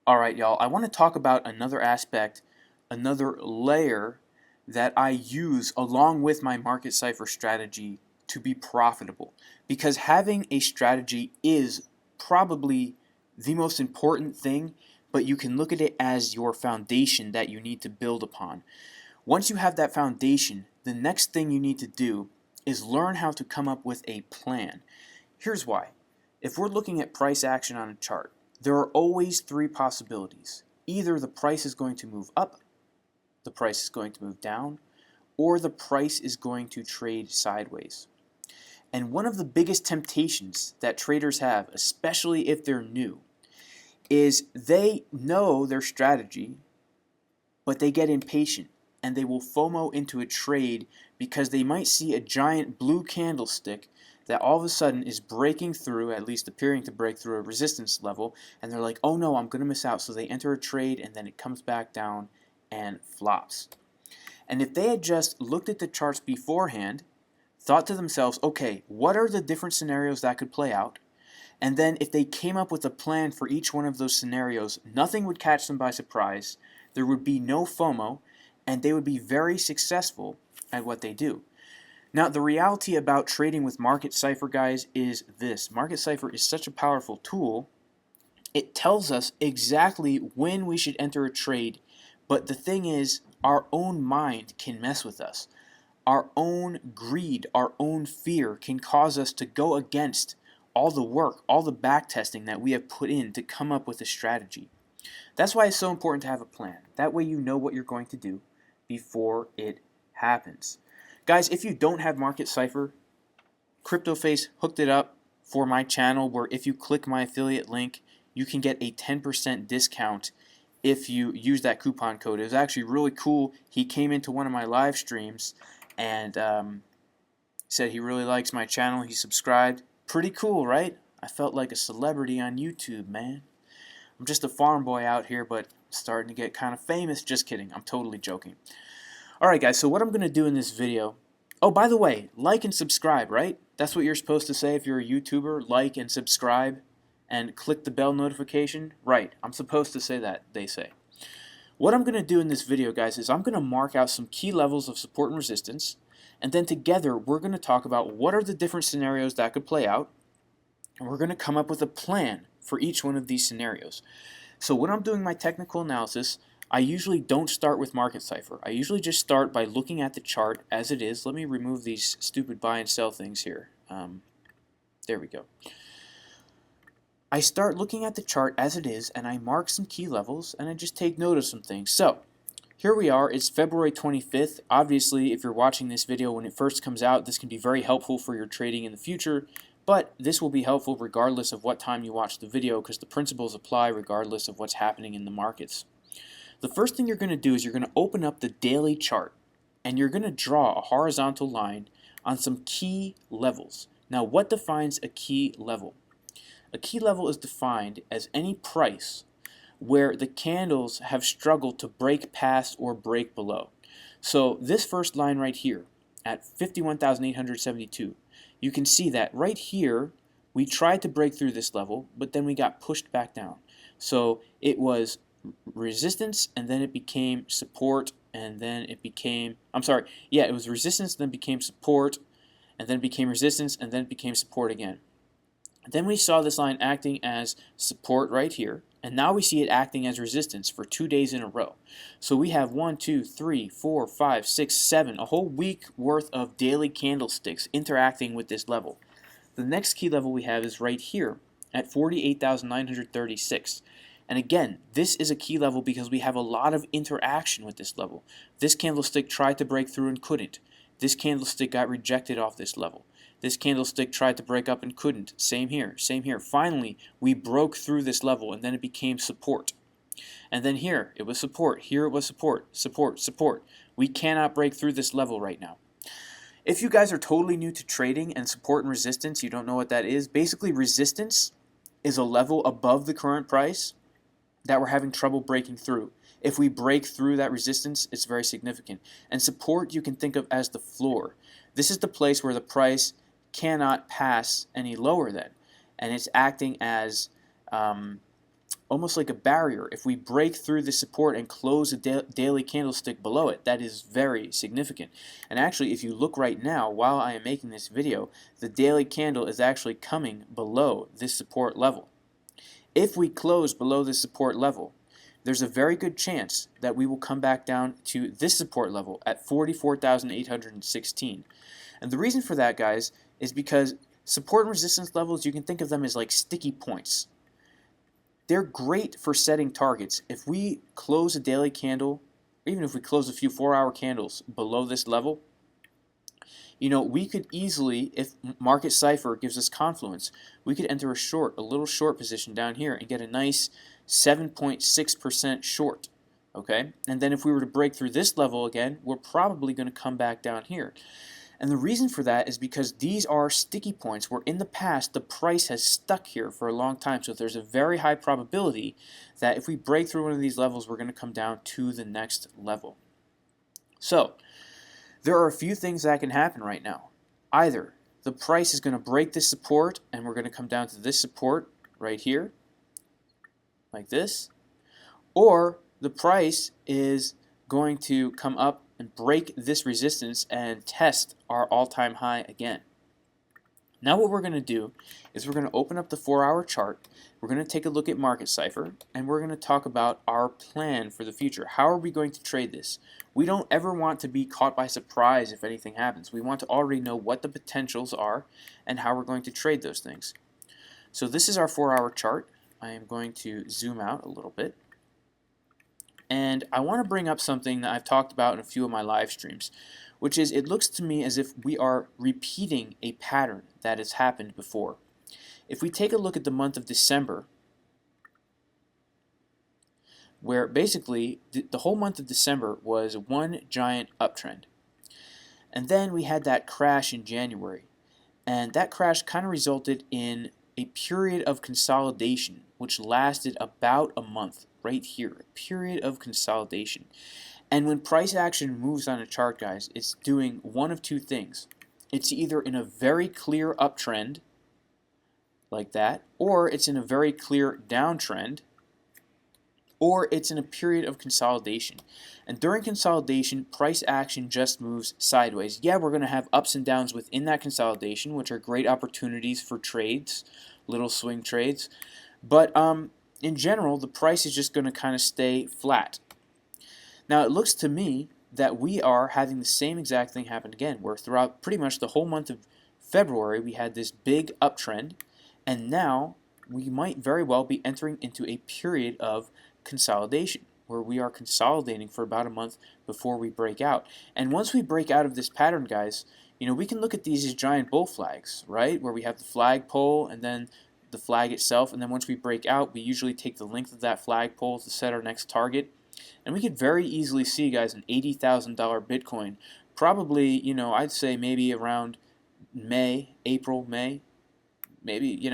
Alright, y'all, I want to talk about another aspect, another layer that I use along with my Market Cipher strategy to be profitable. Because having a strategy is probably the most important thing, but you can look at it as your foundation that you need to build upon. Once you have that foundation, the next thing you need to do is learn how to come up with a plan. Here's why. If we're looking at price action on a chart, there are always three possibilities. Either the price is going to move up, the price is going to move down, or the price is going to trade sideways. And one of the biggest temptations that traders have, especially if they're new, is they know their strategy, but they get impatient and they will FOMO into a trade because they might see a giant blue candlestick that all of a sudden is breaking through, at least appearing to break through a resistance level, and they're like, oh no, I'm going to miss out. So they enter a trade and then it comes back down and flops. And if they had just looked at the charts beforehand, thought to themselves, okay, what are the different scenarios that could play out? And then if they came up with a plan for each one of those scenarios, nothing would catch them by surprise, there would be no FOMO, and they would be very successful at what they do. Now, the reality about trading with Market Cipher, guys, is this. Market Cipher is such a powerful tool. It tells us exactly when we should enter a trade, but the thing is, our own mind can mess with us. Our own greed, our own fear can cause us to go against all the work, all the back testing that we have put in to come up with a strategy. That's why it's so important to have a plan. That way you know what you're going to do before it happens. Guys, if you don't have Market Cipher, CryptoFace hooked it up for my channel where if you click my affiliate link, you can get a 10% discount if you use that coupon code. It was actually really cool. He came into one of my live streams and said he really likes my channel. He subscribed. Pretty cool, right? I felt like a celebrity on YouTube, man. I'm just a farm boy out here, but starting to get kind of famous. Just kidding. I'm totally joking. Alright guys, so what I'm going to do in this video, oh by the way, like and subscribe, right? That's what you're supposed to say if you're a YouTuber, like and subscribe and click the bell notification. Right, I'm supposed to say that, they say. What I'm going to do in this video, guys, is I'm going to mark out some key levels of support and resistance, and then together we're going to talk about what are the different scenarios that could play out, and we're going to come up with a plan for each one of these scenarios. So when I'm doing my technical analysis, I usually don't start with Market Cipher. I usually just start by looking at the chart as it is. Let me remove these stupid buy and sell things here. There we go. I start looking at the chart as it is, and I mark some key levels, and I just take note of some things. So here we are. It's February 25th. Obviously, if you're watching this video when it first comes out, this can be very helpful for your trading in the future. But this will be helpful regardless of what time you watch the video because the principles apply regardless of what's happening in the markets. The first thing you're going to do is you're going to open up the daily chart and you're going to draw a horizontal line on some key levels. Now, what defines a key level? A key level is defined as any price where the candles have struggled to break past or break below. So this first line right here at 51,872, you can see that right here we tried to break through this level, but then we got pushed back down. So it was resistance and then it became support and then it became, it was resistance then became support and then became resistance and then it became support again. And then we saw this line acting as support right here, and now we see it acting as resistance for 2 days in a row. So we have 1, 2, 3, 4, 5, 6, 7, a whole week worth of daily candlesticks interacting with this level. The next key level we have is right here at 48,936. And again, this is a key level because we have a lot of interaction with this level. This candlestick tried to break through and couldn't. This candlestick got rejected off this level. This candlestick tried to break up and couldn't. Same here, same here. Finally, we broke through this level and then it became support. And then here, it was support. Here it was support, support, support. We cannot break through this level right now. If you guys are totally new to trading and support and resistance, you don't know what that is. Basically, resistance is a level above the current price that we're having trouble breaking through. If we break through that resistance, it's very significant. And support you can think of as the floor. This is the place where the price cannot pass any lower than, and it's acting as almost like a barrier. If we break through the support and close a daily candlestick below it, that is very significant. And actually, if you look right now, while I am making this video, the daily candle is actually coming below this support level. If we close below this support level, there's a very good chance that we will come back down to this support level at 44,816. And the reason for that, guys, is because support and resistance levels, you can think of them as like sticky points. They're great for setting targets. If we close a daily candle, or even if we close a few 4-hour candles below this level, we could easily, if Market Cipher gives us confluence, we could enter a little short position down here and get a nice 7.6% short. Okay? And then if we were to break through this level again, we're probably going to come back down here. And the reason for that is because these are sticky points where in the past the price has stuck here for a long time. So there's a very high probability that if we break through one of these levels, we're going to come down to the next level. So there are a few things that can happen right now. Either the price is going to break this support and we're going to come down to this support right here, like this, or the price is going to come up and break this resistance and test our all-time high again. Now what we're going to do is we're going to open up the 4-hour chart, we're going to take a look at Market Cipher, and we're going to talk about our plan for the future. How are we going to trade this? We don't ever want to be caught by surprise if anything happens. We want to already know what the potentials are and how we're going to trade those things. So this is our 4-hour chart. I am going to zoom out a little bit. And I want to bring up something that I've talked about in a few of my live streams, which is it looks to me as if we are repeating a pattern that has happened before. If we take a look at the month of December, where basically the whole month of December was one giant uptrend. And then we had that crash in January. And that crash kind of resulted in a period of consolidation, which lasted about a month. Right here, a period of consolidation. And when price action moves on a chart, guys, it's doing one of two things. It's either in a very clear uptrend, like that, or it's in a very clear downtrend, or it's in a period of consolidation. And during consolidation, price action just moves sideways. Yeah, we're going to have ups and downs within that consolidation, which are great opportunities for trades, little swing trades. But in general, the price is just going to kind of stay flat. Now, it looks to me that we are having the same exact thing happen again, where throughout pretty much the whole month of February, we had this big uptrend, and now we might very well be entering into a period of consolidation, where we are consolidating for about a month before we break out. And once we break out of this pattern, guys, we can look at these as giant bull flags, right, where we have the flagpole and then the flag itself, and then once we break out, we usually take the length of that flagpole to set our next target. And we could very easily see, guys, an $80,000 Bitcoin, probably, I'd say maybe around April, May, maybe,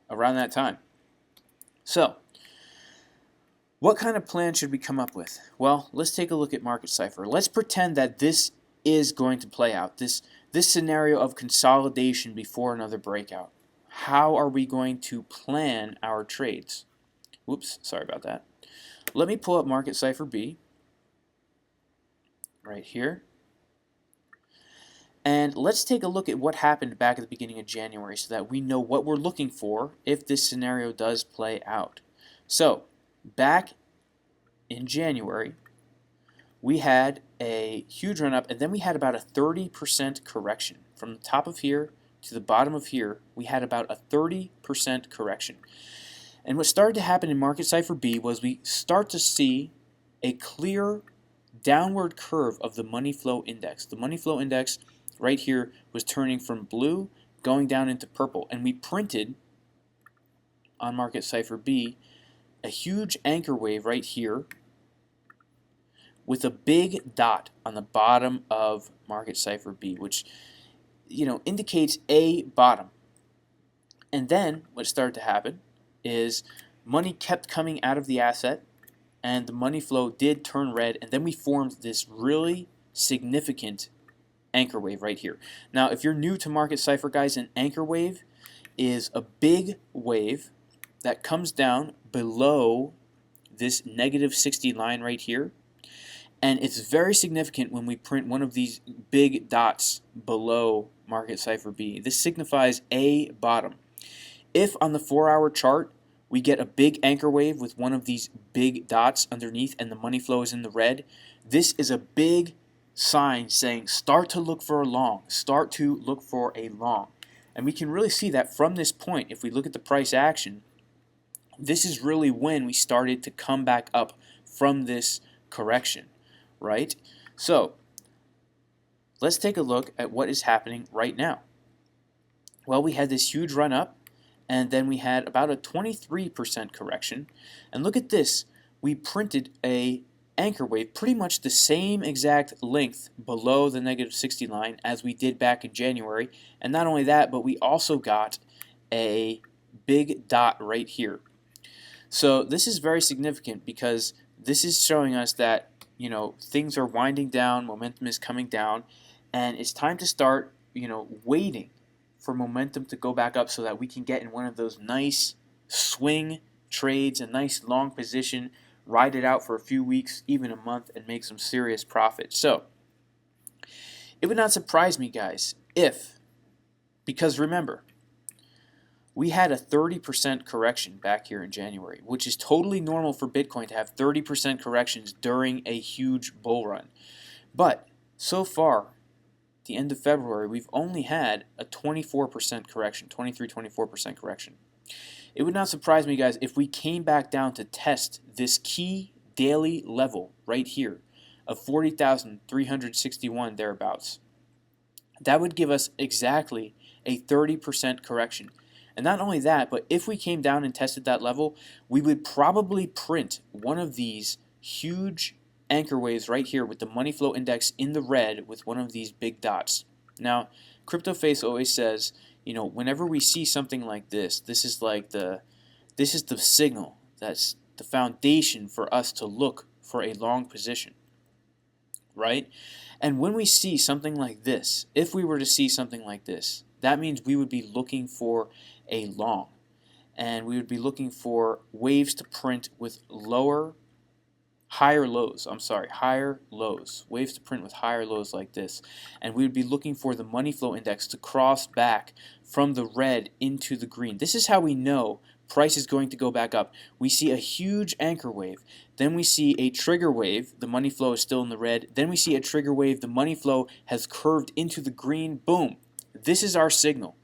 around that time. So, what kind of plan should we come up with? Well, let's take a look at Market Cipher. Let's pretend that this is going to play out, this scenario of consolidation before another breakout. How are we going to plan our trades? Whoops, sorry about that. Let me pull up Market Cipher B right here. And let's take a look at what happened back at the beginning of January so that we know what we're looking for if this scenario does play out. So, back in January, we had a huge run up, and then we had about a 30% correction. From the top of here to the bottom of here, we had about a 30% correction. And what started to happen in Market Cipher B was we start to see a clear downward curve of the money flow index. The money flow index right here was turning from blue going down into purple, and we printed on Market Cipher B a huge anchor wave right here with a big dot on the bottom of Market Cipher B, which indicates a bottom. And then what started to happen is money kept coming out of the asset, and the money flow did turn red, and then we formed this really significant anchor wave right here. Now, if you're new to Market Cipher, guys, an anchor wave is a big wave that comes down below this negative 60 line right here. And it's very significant when we print one of these big dots below Market Cipher B. This signifies a bottom. If on the 4-hour chart we get a big anchor wave with one of these big dots underneath and the money flow is in the red, this is a big sign saying start to look for a long, start to look for a long. And we can really see that from this point. If we look at the price action, this is really when we started to come back up from this correction, right? So let's take a look at what is happening right now. Well, we had this huge run up, and then we had about a 23% correction. And look at this, we printed a anchor wave pretty much the same exact length below the negative 60 line as we did back in January. And not only that, but we also got a big dot right here. So this is very significant because this is showing us that, you know, things are winding down, momentum is coming down, and it's time to start, you know, waiting for momentum to go back up so that we can get in one of those nice swing trades, a nice long position, ride it out for a few weeks, even a month, and make some serious profit. So it would not surprise me, guys, if, because remember, we had a 30% correction back here in January, which is totally normal for Bitcoin to have 30% corrections during a huge bull run. But so far, the end of February, we've only had a 24% correction, 24% correction. It would not surprise me, guys, if we came back down to test this key daily level right here of 40,361 thereabouts. That would give us exactly a 30% correction. And not only that, but if we came down and tested that level, we would probably print one of these huge anchor waves right here with the money flow index in the red with one of these big dots. Now, CryptoFace always says, you know, whenever we see something like this is the signal, that's the foundation for us to look for a long position, right? And when we see something like this, if we were to see something like this, that means we would be looking for a long, and we would be looking for waves to print with higher lows, waves to print with higher lows like this. And we would be looking for the money flow index to cross back from the red into the green. This is how we know price is going to go back up. We see a huge anchor wave, then we see a trigger wave, the money flow is still in the red, then we see a trigger wave, the money flow has curved into the green, boom. This is our signal.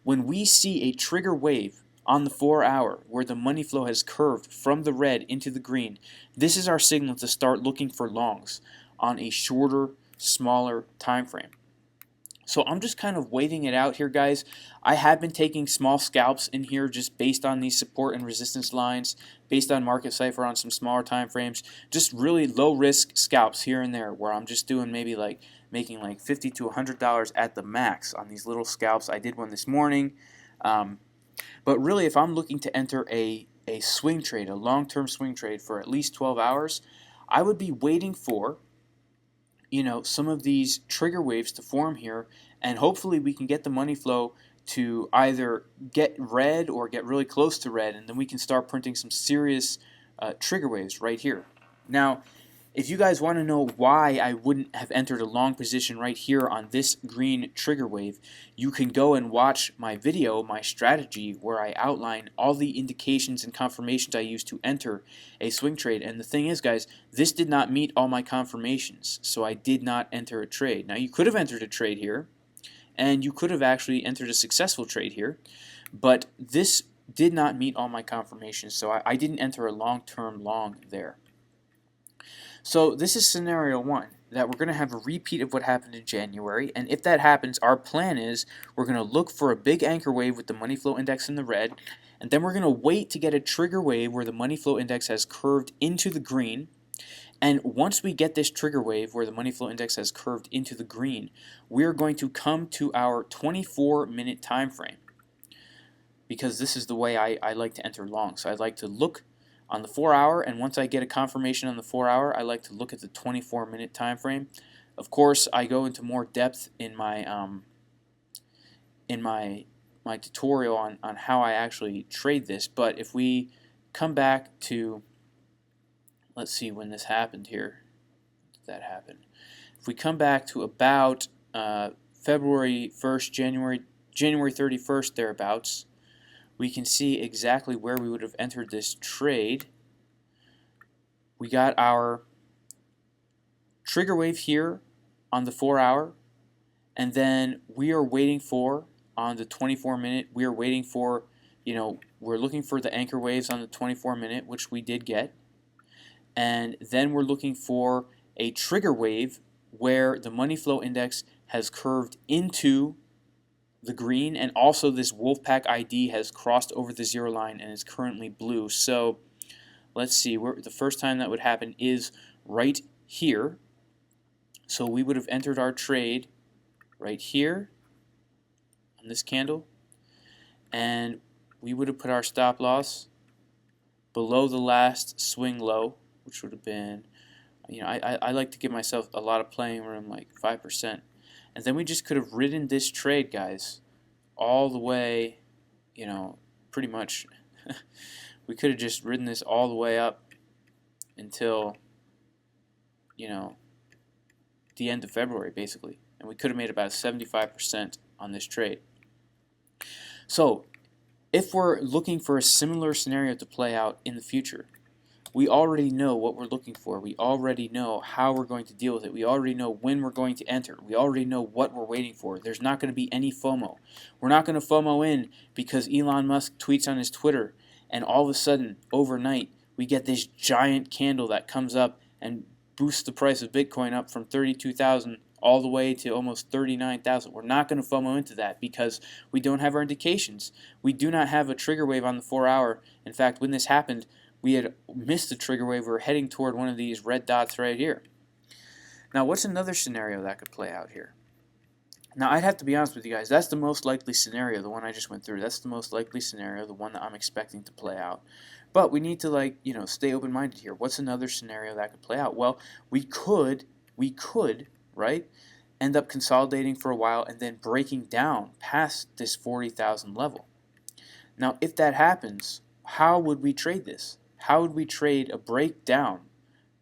When we see a trigger wave on the 4-hour where the money flow has curved from the red into the green, this is our signal to start looking for longs on a shorter, smaller time frame. So I'm just kind of waiting it out here, guys. I have been taking small scalps in here just based on these support and resistance lines, based on Market Cipher on some smaller time frames, just really low risk scalps here and there where I'm just doing maybe like making like $50 to $100 at the max on these little scalps. I did one this morning. But really, if I'm looking to enter a swing trade, a long-term swing trade for at least 12 hours, I would be waiting for, you know, some of these trigger waves to form here, and hopefully we can get the money flow to either get red or get really close to red, and then we can start printing some serious trigger waves right here. Now, if you guys want to know why I wouldn't have entered a long position right here on this green trigger wave, you can go and watch my video, my strategy, where I outline all the indications and confirmations I use to enter a swing trade. And the thing is, guys, this did not meet all my confirmations, so I did not enter a trade. Now, you could have entered a trade here, and you could have actually entered a successful trade here, but this did not meet all my confirmations, so I didn't enter a long-term long there. So this is scenario one, that we're going to have a repeat of what happened in January, and if that happens, our plan is we're going to look for a big anchor wave with the money flow index in the red, and then we're going to wait to get a trigger wave where the money flow index has curved into the green, and once we get this trigger wave where the money flow index has curved into the green, we're going to come to our 24-minute time frame, because this is the way I like to enter long. So I'd like to look on the 4-hour, and once I get a confirmation on the 4-hour, I like to look at the 24-minute time frame. Of course, I go into more depth in my my tutorial on how I actually trade this, but if we come back to, let's see when this happened here. That happened. If we come back to about February 1st, January 31st, thereabouts, we can see exactly where we would have entered this trade. We got our trigger wave here on the 4-hour, and then we are waiting for, on the 24-minute, we are waiting for, we're looking for the anchor waves on the 24-minute, which we did get, and then we're looking for a trigger wave where the money flow index has curved into the green, and also this Wolfpack ID has crossed over the zero line and is currently blue. So let's see, the first time that would happen is right here. So we would have entered our trade right here on this candle, and we would have put our stop loss below the last swing low, which would have been, I like to give myself a lot of playing room, like 5%. And then we just could have ridden this trade, guys, all the way, pretty much. We could have just ridden this all the way up until, the end of February, basically. And we could have made about 75% on this trade. So, if we're looking for a similar scenario to play out in the future, we already know what we're looking for. We already know how we're going to deal with it. We already know when we're going to enter. We already know what we're waiting for. There's not going to be any FOMO. We're not going to FOMO in because Elon Musk tweets on his Twitter, and all of a sudden, overnight, we get this giant candle that comes up and boosts the price of Bitcoin up from 32,000 all the way to almost 39,000. We're not going to FOMO into that because we don't have our indications. We do not have a trigger wave on the 4-hour. In fact, when this happened, we had missed the trigger wave. We were heading toward one of these red dots right here. Now, what's another scenario that could play out here? Now, I'd have to be honest with you guys. That's the most likely scenario, the one I just went through. That's the most likely scenario, the one that I'm expecting to play out. But we need to, stay open-minded here. What's another scenario that could play out? Well, we could, right, end up consolidating for a while and then breaking down past this 40,000 level. Now, if that happens, how would we trade this? How would we trade a breakdown?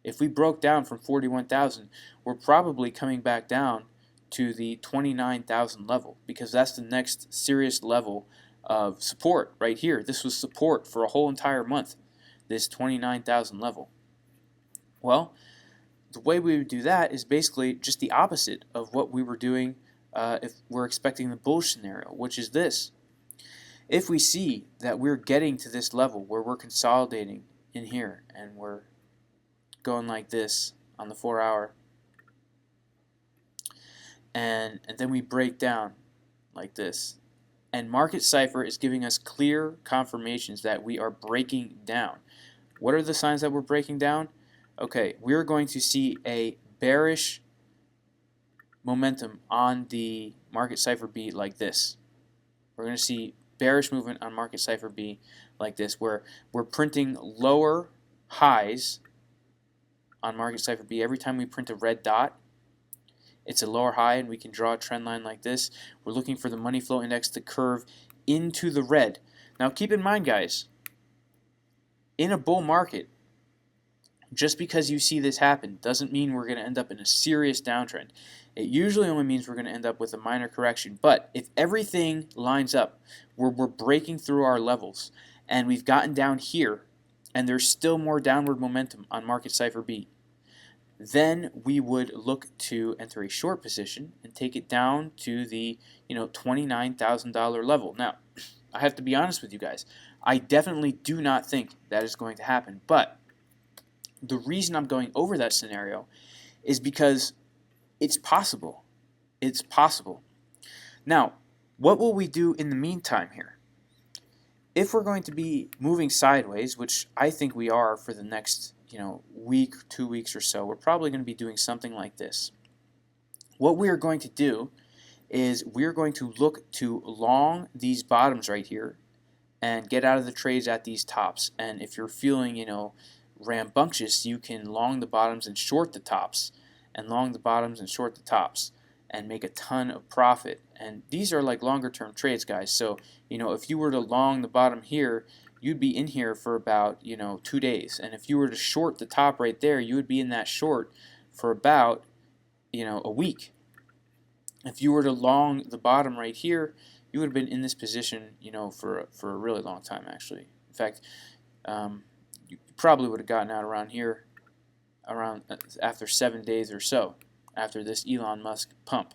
If we broke down from 41,000, we're probably coming back down to the 29,000 level because that's the next serious level of support right here. This was support for a whole entire month, this 29,000 level. Well, the way we would do that is basically just the opposite of what we were doing if we're expecting the bullish scenario, which is this. If we see that we're getting to this level where we're consolidating in here and we're going like this on the 4-hour, and then we break down like this, and Market Cipher is giving us clear confirmations that we are breaking down. What are the signs that we're breaking down? Okay, we're going to see a bearish momentum on the Market Cipher B like this. We're going to see bearish movement on Market Cipher B like this, where we're printing lower highs on Market Cipher B. Every time we print a red dot, it's a lower high, and we can draw a trend line like this. We're looking for the money flow index to curve into the red. Now keep in mind, guys, in a bull market, just because you see this happen doesn't mean we're going to end up in a serious downtrend. It usually only means we're going to end up with a minor correction. But if everything lines up, we're breaking through our levels, and we've gotten down here, and there's still more downward momentum on Market Cipher B, then we would look to enter a short position and take it down to the $29,000 level. Now, I have to be honest with you guys. I definitely do not think that is going to happen. But the reason I'm going over that scenario is because it's possible. It's possible. Now, what will we do in the meantime here? If we're going to be moving sideways, which I think we are for the next week, 2 weeks or so, we're probably going to be doing something like this. What we are going to do is we're going to look to long these bottoms right here and get out of the trades at these tops. And if you're feeling, rambunctious, you can long the bottoms and short the tops, and long the bottoms and short the tops. and make a ton of profit. And these are like longer term trades, guys. So, you know, if you were to long the bottom here, you'd be in here for about, you know, 2 days. And if you were to short the top right there, you would be in that short for about, you know, a week. If you were to long the bottom right here, you would have been in this position, you know, for a really long time, actually. In fact, you probably would have gotten out around here, around after 7 days or so, after this Elon Musk pump.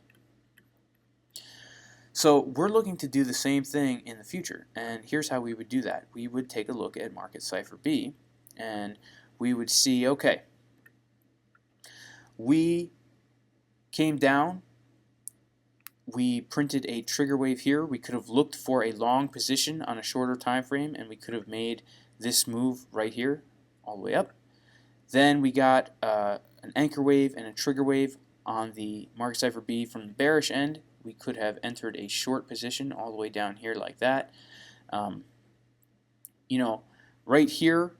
So we're looking to do the same thing in the future, and here's how we would do that. We would take a look at Market Cipher B, and we would see, okay, we came down, we printed a trigger wave here. We could have looked for a long position on a shorter time frame, and we could have made this move right here all the way up. Then we got an anchor wave and a trigger wave on the Market Cipher B from the bearish end. We could have entered a short position all the way down here like that. You know, right here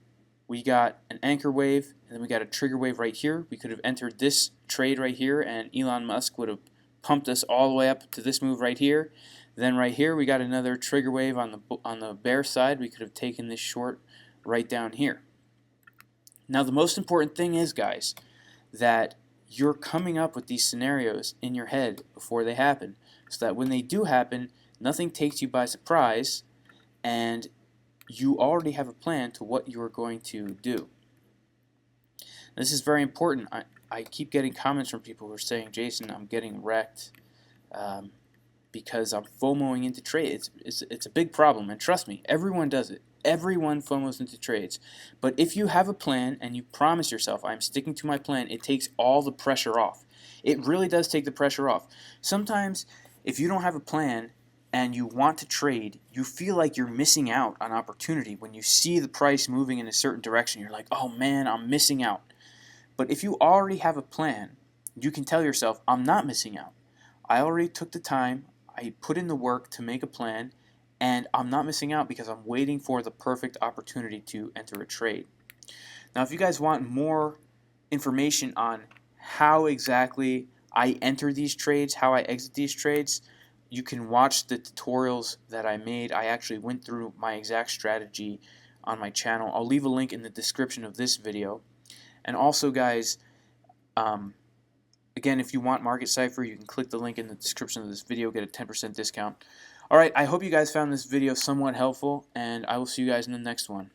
we got an anchor wave, and then we got a trigger wave right here. We could have entered this trade right here, and Elon Musk would have pumped us all the way up to this move right here. Then right here we got another trigger wave on the bear side. We could have taken this short right down here. Now the most important thing is, guys, that you're coming up with these scenarios in your head before they happen, so that when they do happen, nothing takes you by surprise, and you already have a plan to what you are going to do. This is very important. I keep getting comments from people who are saying, Jason, I'm getting wrecked because I'm FOMOing into trades. It's a big problem, and trust me, everyone does it. Everyone FOMOs into trades. But if you have a plan and you promise yourself, I'm sticking to my plan, it takes all the pressure off. It really does take the pressure off. Sometimes, if you don't have a plan and you want to trade, you feel like you're missing out on opportunity. When you see the price moving in a certain direction, you're like, oh man, I'm missing out. But if you already have a plan, you can tell yourself, I'm not missing out. I already took the time, I put in the work to make a plan, and I'm not missing out because I'm waiting for the perfect opportunity to enter a trade. Now, if you guys want more information on how exactly I enter these trades, how I exit these trades, you can watch the tutorials that I made. I actually went through my exact strategy on my channel. I'll leave a link in the description of this video. And also, guys, again, if you want Market Cipher, you can click the link in the description of this video, get a 10% discount. Alright, I hope you guys found this video somewhat helpful, and I will see you guys in the next one.